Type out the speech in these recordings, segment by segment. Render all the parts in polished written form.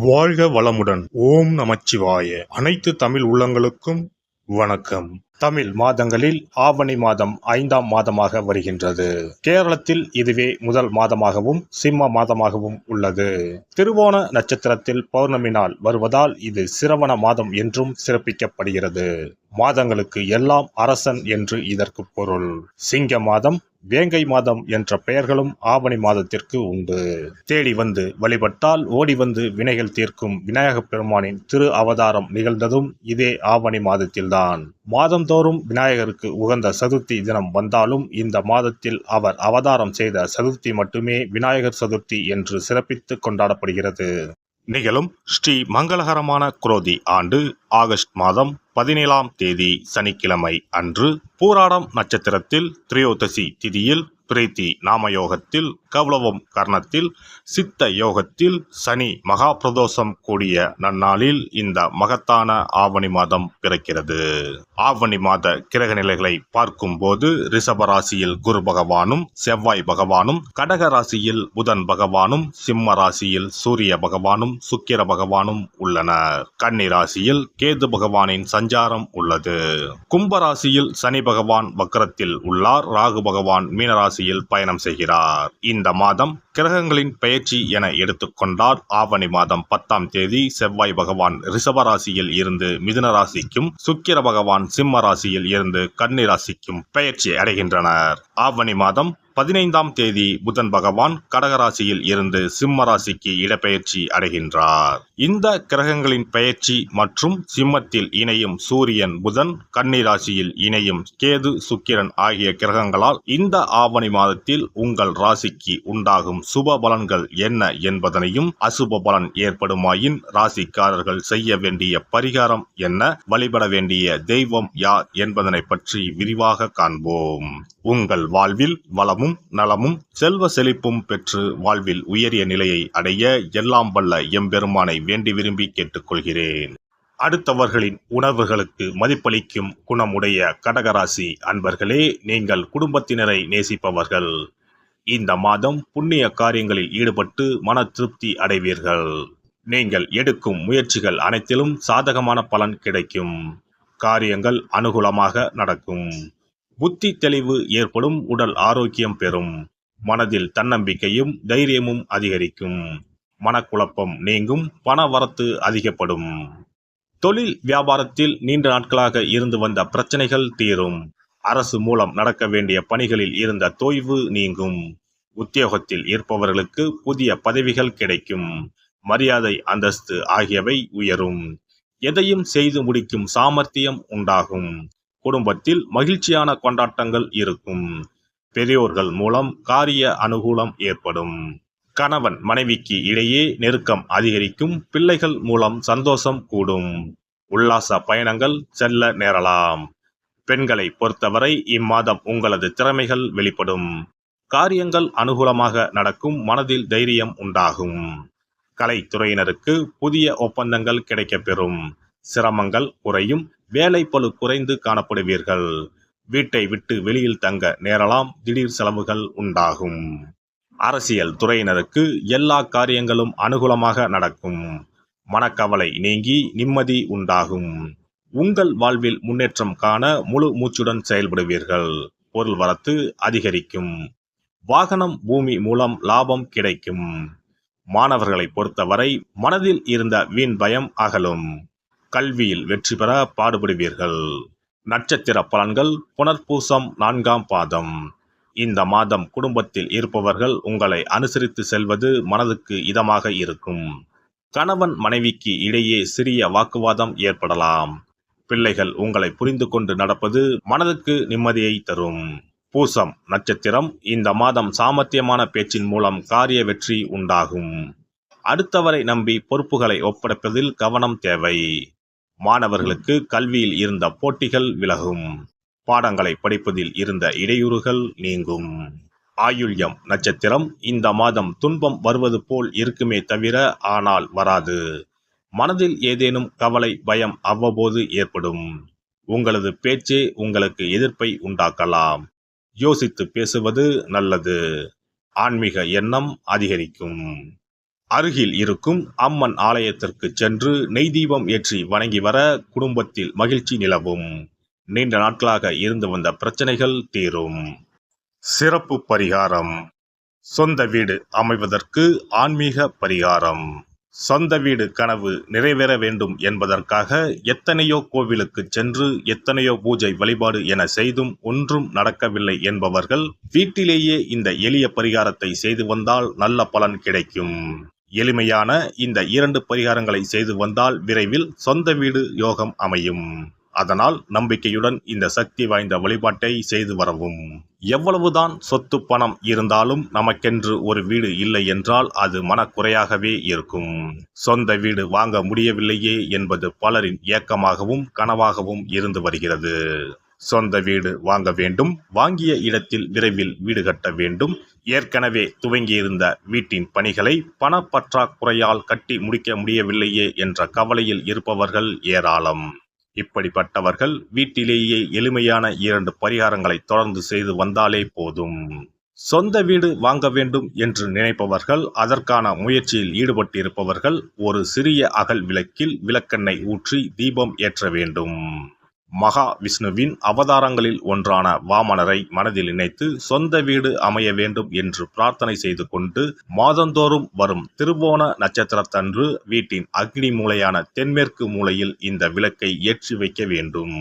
வாழ்க வளமுடன். ஓம் நமச்சிவாய. அனைத்து தமிழ் உள்ளங்களுக்கும் வணக்கம். தமிழ் மாதங்களில் ஆவணி மாதம் 5ஆம் மாதமாக வருகின்றது. கேரளத்தில் இதுவே முதல் மாதமாகவும் சிம்ம மாதமாகவும் உள்ளது. திருவோண நட்சத்திரத்தில் பௌர்ணமி நாள் வருவதால் இது சிரவண மாதம் என்றும் சிறப்பிக்கப்படுகிறது. மாதங்களுக்கு எல்லாம் அரசன் என்று இதற்கு பொருள். சிங்க மாதம், வேங்கை மாதம் என்ற பெயர்களும் ஆவணி மாதத்திற்கு உண்டு. தேடி வந்து வழிபட்டால் ஓடி வந்து வினைகள் தீர்க்கும் விநாயகப் பெருமானின் திரு அவதாரம் நிகழ்ந்ததும் இதே ஆவணி மாதத்தில்தான். மாதந்தோறும் விநாயகருக்கு உகந்த சதுர்த்தி தினம் வந்தாலும் இந்த மாதத்தில் அவர் அவதாரம் செய்த சதுர்த்தி மட்டுமே விநாயகர் சதுர்த்தி என்று சிறப்பித்து கொண்டாடப்படுகிறது. நிகழும் ஸ்ரீ மங்களகரமான குரோதி ஆண்டு ஆகஸ்ட் மாதம் 17ஆம் தேதி சனிக்கிழமை அன்று பூராடம் நட்சத்திரத்தில் திரையோதசி திதியில் பிரீத்தி நாமயோகத்தில் கௌளவம் கர்ணத்தில் சித்த யோகத்தில் சனி மகா பிரதோஷம் கூடிய நன்னாளில் இந்த மகத்தான ஆவணி மாதம் பிறக்கிறது. ஆவணி மாத கிரக நிலைகளை பார்க்கும் போது ரிஷப ராசியில் குரு பகவானும் செவ்வாய் பகவானும், கடக ராசியில் புதன் பகவானும், சிம்ம ராசியில் சூரிய பகவானும் சுக்கிர பகவானும் உள்ளனர். கன்னி ராசியில் கேது பகவானின் சஞ்சாரம் உள்ளது. கும்ப ராசியில் சனி பகவான் வக்ரத்தில் உள்ளார். ராகு பகவான் மீனராசி பயணம் செய்கிறார். இந்த மாதம் கிரகங்களின் பெயர்ச்சி என எடுத்துக்கொண்டால் ஆவணி மாதம் 10ஆம் தேதி செவ்வாய் பகவான் ரிஷப ராசியில் இருந்து மிதுன ராசிக்கும், சுக்கிர பகவான் சிம்ம ராசியில் இருந்து கன்னி ராசிக்கும் பெயர்ச்சி அடைகின்றனர். ஆவணி மாதம் 15ஆம் தேதி புதன் பகவான் கடகராசியில் இருந்து சிம்ம ராசிக்கு இடப்பெயர்ச்சி அடைகின்றார். இந்த கிரகங்களின் பெயர்ச்சி மற்றும் சிம்மத்தில் இணையும் சூரியன் புதன், கன்னி ராசியில் இணையும் கேது சுக்கிரன் ஆகிய கிரகங்களால் இந்த ஆவணி மாதத்தில் உங்கள் ராசிக்கு உண்டாகும் சுப பலன்கள் என்ன என்பதனையும், அசுப பலன் ஏற்படுமாயின் ராசிக்காரர்கள் செய்ய வேண்டிய பரிகாரம் என்ன, வழிபட வேண்டிய தெய்வம் யார் என்பதனை பற்றி விரிவாக காண்போம். உங்கள் வாழ்வில் வளமும் நலமும் செல்வ செழிப்பும் பெற்று வாழ்வில் உயரிய நிலையை அடைய எல்லாம் வல்ல எம்பெருமானை வேண்டி விரும்பி கேட்டுக்கொள்கிறேன். அடுத்தவர்களின் உணர்வுகளுக்கு மதிப்பளிக்கும் குணமுடைய கடகராசி அன்பர்களே, நீங்கள் குடும்பத்தினரை நேசிப்பவர்கள். இந்த மாதம் புண்ணிய காரியங்களில் ஈடுபட்டு மன திருப்தி அடைவீர்கள். நீங்கள் எடுக்கும் முயற்சிகள் அனைத்திலும் சாதகமான பலன் கிடைக்கும். காரியங்கள் அனுகூலமாக நடக்கும். புத்தி தெளிவு ஏற்படும். உடல் ஆரோக்கியம் பெறும். மனதில் தன்னம்பிக்கையும் தைரியமும் அதிகரிக்கும். மனக்குழப்பம் நீங்கும். பண வரத்து அதிகப்படும். தொழில் வியாபாரத்தில் நீண்ட நாட்களாக இருந்து வந்த பிரச்சனைகள் தீரும். அரசு மூலம் நடக்க வேண்டிய பணிகளில் இருந்த தொய்வு நீங்கும். உத்தியோகத்தில் இருப்பவர்களுக்கு புதிய பதவிகள் கிடைக்கும். மரியாதை அந்தஸ்து ஆகியவை உயரும். எதையும் செய்து முடிக்கும் சாமர்த்தியம் உண்டாகும். குடும்பத்தில் மகிழ்ச்சியான கொண்டாட்டங்கள் இருக்கும். பெரியோர்கள் மூலம் காரிய அனுகூலம் ஏற்படும். கணவன் மனைவிக்கு இடையே நெருக்கம் அதிகரிக்கும். பிள்ளைகள் மூலம் சந்தோஷம் கூடும். உல்லாச பயணங்கள் செல்ல நேரலாம். பெண்களை பொறுத்தவரை இம்மாதம் உங்களது திறமைகள் வெளிப்படும். காரியங்கள் அனுகூலமாக நடக்கும். மனதில் தைரியம் உண்டாகும். கலைத்துறையினருக்கு புதிய ஒப்பந்தங்கள் கிடைக்கப்பெறும். சிரமங்கள் குறையும். வேலைப்பளு குறைந்து காணப்படுவீர்கள். வீட்டை விட்டு வெளியில் தங்க நேரலாம். திடீர் செலவுகள் உண்டாகும். அரசியல் துறையினருக்கு எல்லா காரியங்களும் அனுகூலமாக நடக்கும். மனக்கவலை நீங்கி நிம்மதி உண்டாகும். உங்கள் வாழ்வில் முன்னேற்றம் காண முழு மூச்சுடன் செயல்படுவீர்கள். பொருள் வரத்து அதிகரிக்கும். வாகனம் பூமி மூலம் லாபம் கிடைக்கும். மாணவர்களை பொறுத்தவரை மனதில் இருந்த வீண் பயம் அகலும். கல்வியில் வெற்றி பெற பாடுபடுவீர்கள். நட்சத்திர பலன்கள் புனர்பூசம் 4ஆம் பாதம். இந்த மாதம் குடும்பத்தில் இருப்பவர்கள் உங்களை அனுசரித்து செல்வது மனதுக்கு இதமாக இருக்கும். கணவன் மனைவிக்கு இடையே சிறிய வாக்குவாதம் ஏற்படலாம். பிள்ளைகள் உங்களை புரிந்து கொண்டு நடப்பது மனதுக்கு நிம்மதியை தரும். பூசம் நட்சத்திரம். இந்த மாதம் சாமர்த்தியமான பேச்சின் மூலம் காரிய வெற்றி உண்டாகும். அடுத்தவரை நம்பி பொறுப்புகளை ஒப்படைப்பதில் கவனம் தேவை. மாணவர்களுக்கு கல்வியில் இருந்த போட்டிகள் விலகும். பாடங்களை படிப்பதில் இருந்த இடையூறுகள் நீங்கும். ஆயுள்யம் நட்சத்திரம். இந்த மாதம் துன்பம் வருவது போல் இருக்குமே தவிர ஆனால் வராது. மனதில் ஏதேனும் கவலை பயம் அவ்வப்போது ஏற்படும். உங்களது பேச்சே உங்களுக்கு எதிர்ப்பை உண்டாக்கலாம். யோசித்து பேசுவது நல்லது. ஆன்மீக எண்ணம் அதிகரிக்கும். அருகில் இருக்கும் அம்மன் ஆலயத்திற்கு சென்று நெய் தீபம் ஏற்றி வணங்கி வர குடும்பத்தில் மகிழ்ச்சி நிலவும். நீண்ட நாட்களாக இருந்து வந்த பிரச்சனைகள் தீரும். சிறப்பு பரிகாரம். சொந்த வீடு அமைவதற்கு ஆன்மீக பரிகாரம். சொந்த வீடு கனவு நிறைவேற வேண்டும் என்பதற்காக எத்தனையோ கோவிலுக்கு சென்று எத்தனையோ பூஜை வழிபாடு என செய்தும் ஒன்றும் நடக்கவில்லை என்பவர்கள் வீட்டிலேயே இந்த எளிய பரிகாரத்தை செய்து வந்தால் நல்ல பலன் கிடைக்கும். எளிமையான இந்த 2 பரிகாரங்களை செய்து வந்தால் விரைவில் சொந்த வீடு யோகம் அமையும். அதனால் நம்பிக்கையுடன் இந்த சக்தி வாய்ந்த வழிபாட்டை செய்து வரவும். எவ்வளவுதான் சொத்து பணம் இருந்தாலும் நமக்கென்று ஒரு வீடு இல்லை என்றால் அது மனக்குறையாகவே இருக்கும். சொந்த வீடு வாங்க முடியவில்லையே என்பது பலரின் ஏக்கமாகவும் கனவாகவும் இருந்து வருகிறது. சொந்த வீடு வாங்க வேண்டும், வாங்கிய இடத்தில் விரைவில் வீடு கட்ட வேண்டும், ஏற்கனவே துவங்கியிருந்த வீட்டின் பணிகளை பணப்பற்றாக்குறையால் கட்டி முடிக்க முடியவில்லையே என்ற கவலையில் இருப்பவர்கள் ஏராளம். இப்படிப்பட்டவர்கள் வீட்டிலேயே எளிமையான 2 பரிகாரங்களை தொடர்ந்து செய்து வந்தாலே போதும். சொந்த வீடு வாங்க வேண்டும் என்று நினைப்பவர்கள், அதற்கான முயற்சியில் ஈடுபட்டிருப்பவர்கள் ஒரு சிறிய அகல் விளக்கில் விளக்கெண்ணெய் ஊற்றி தீபம் ஏற்ற வேண்டும். மகா விஷ்ணுவின் அவதாரங்களில் ஒன்றான வாமனரை மனதில் நினைத்து சொந்த வீடு அமைய வேண்டும் என்று பிரார்த்தனை செய்து கொண்டு மாதந்தோறும் வரும் திருவோண நட்சத்திரத்தன்று வீட்டின் அக்னி மூலையான தென்மேற்கு மூலையில் இந்த விளக்கை ஏற்றி வைக்க வேண்டும்.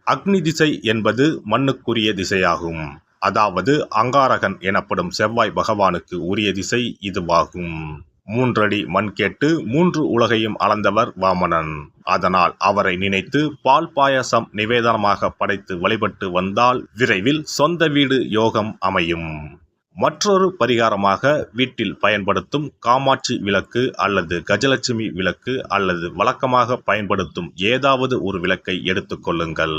அக்னி திசை என்பது மண்ணுக்குரிய திசையாகும். அதாவது அங்காரகன் எனப்படும் செவ்வாய் பகவானுக்கு உரிய திசை இதுவாகும். 3 அடி மண் கேட்டு 3 உலகையும் அளந்தவர் வாமனன். அதனால் அவரை நினைத்து பால் பாயசம் நிவேதனமாக படைத்து வழிபட்டு வந்தால் விரைவில் சொந்த வீடு யோகம் அமையும். மற்றொரு பரிகாரமாக வீட்டில் பயன்படுத்தும் காமாட்சி விளக்கு அல்லது கஜலட்சுமி விளக்கு அல்லது வழக்கமாக பயன்படுத்தும் ஏதாவது ஒரு விளக்கை எடுத்துக்கொள்ளுங்கள்.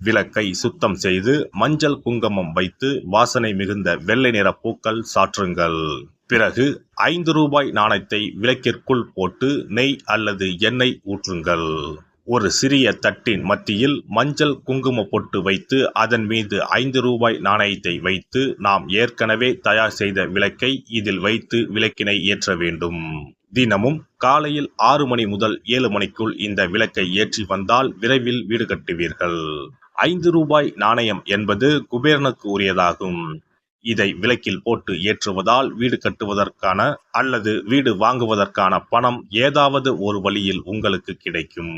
விளக்கை சுத்தம் செய்து மஞ்சள் குங்குமம் வைத்து வாசனை மிகுந்த வெள்ளை நிற பூக்கள் சாற்றுங்கள். பிறகு 5 ரூபாய் நாணயத்தை விளக்கிற்குள் போட்டு நெய் அல்லது எண்ணெய் ஊற்றுங்கள். ஒரு சிறிய தட்டின் மத்தியில் மஞ்சள் குங்கும பொட்டு வைத்து அதன் மீது 5 ரூபாய் நாணயத்தை வைத்து நாம் ஏற்கனவே தயார் செய்த விளக்கை இதில் வைத்து விளக்கினை ஏற்ற வேண்டும். தினமும் காலையில் 6 மணி முதல் 7 மணிக்குள் இந்த விளக்கை ஏற்றி வந்தால் விரைவில் வீடு கட்டுவீர்கள். 5 ரூபாய் நாணயம் என்பது குபேரனுக்கு உரியதாகும். இதை விளக்கில் போட்டு ஏற்றுவதால் வீடு கட்டுவதற்கான அல்லது வீடு வாங்குவதற்கான பணம் ஏதாவது ஒரு வழியில் உங்களுக்கு கிடைக்கும்.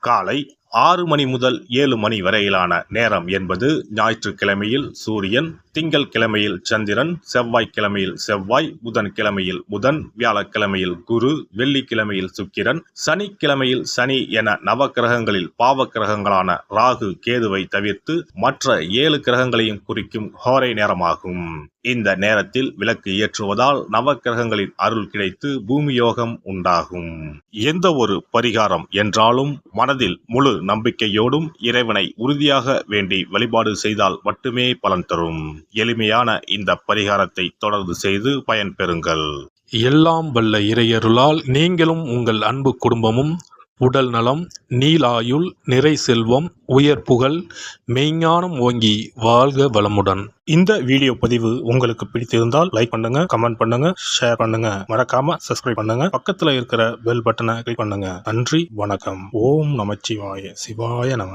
காலை 6 மணி முதல் 7 மணி வரையிலான நேரம் என்பது ஞாயிற்றுக்கிழமையில் சூரியன், திங்கள் கிழமையில் சந்திரன், செவ்வாய்க்கிழமையில் செவ்வாய், புதன் கிழமையில் புதன், வியாழக்கிழமையில் குரு, வெள்ளிக்கிழமையில் சுக்கிரன், சனிக்கிழமையில் சனி என நவக்கிரகங்களில் பாவ கிரகங்களான ராகு கேதுவை தவிர்த்து மற்ற 7 கிரகங்களையும் குறிக்கும் ஹோரை நேரமாகும். இந்த நேரத்தில் விளக்கு ஏற்றுவதால் நவக்கிரகங்களின் அருள் கிடைத்து பூமி யோகம் உண்டாகும். எந்த ஒரு பரிகாரம் என்றாலும் மனதில் முழு நம்பிக்கையோடும் இறைவனை உறுதியாக வேண்டி வழிபாடு செய்தால் மட்டுமே பலன் தரும். எளிமையான இந்த பரிகாரத்தை தொடர்ந்து செய்து பயன்பெறுங்கள். எல்லாம் வல்ல இறையருளால் நீங்களும் உங்கள் அன்பு குடும்பமும் உடல் நலம், நீலாயுள், நிறை செல்வம், உயர் புகழ், மெய்ஞானம் ஓங்கி வாழ்க வளமுடன். இந்த வீடியோ பதிவு உங்களுக்கு பிடித்திருந்தால் லைக் பண்ணுங்க, கமெண்ட் பண்ணுங்க, ஷேர் பண்ணுங்க, மறக்காம சப்ஸ்கிரைப் பண்ணுங்க, பக்கத்துல இருக்கிற பெல் பட்டனை கிளிக் பண்ணுங்க. நன்றி, வணக்கம். ஓம் நமச்சிவாய. சிவாய நம.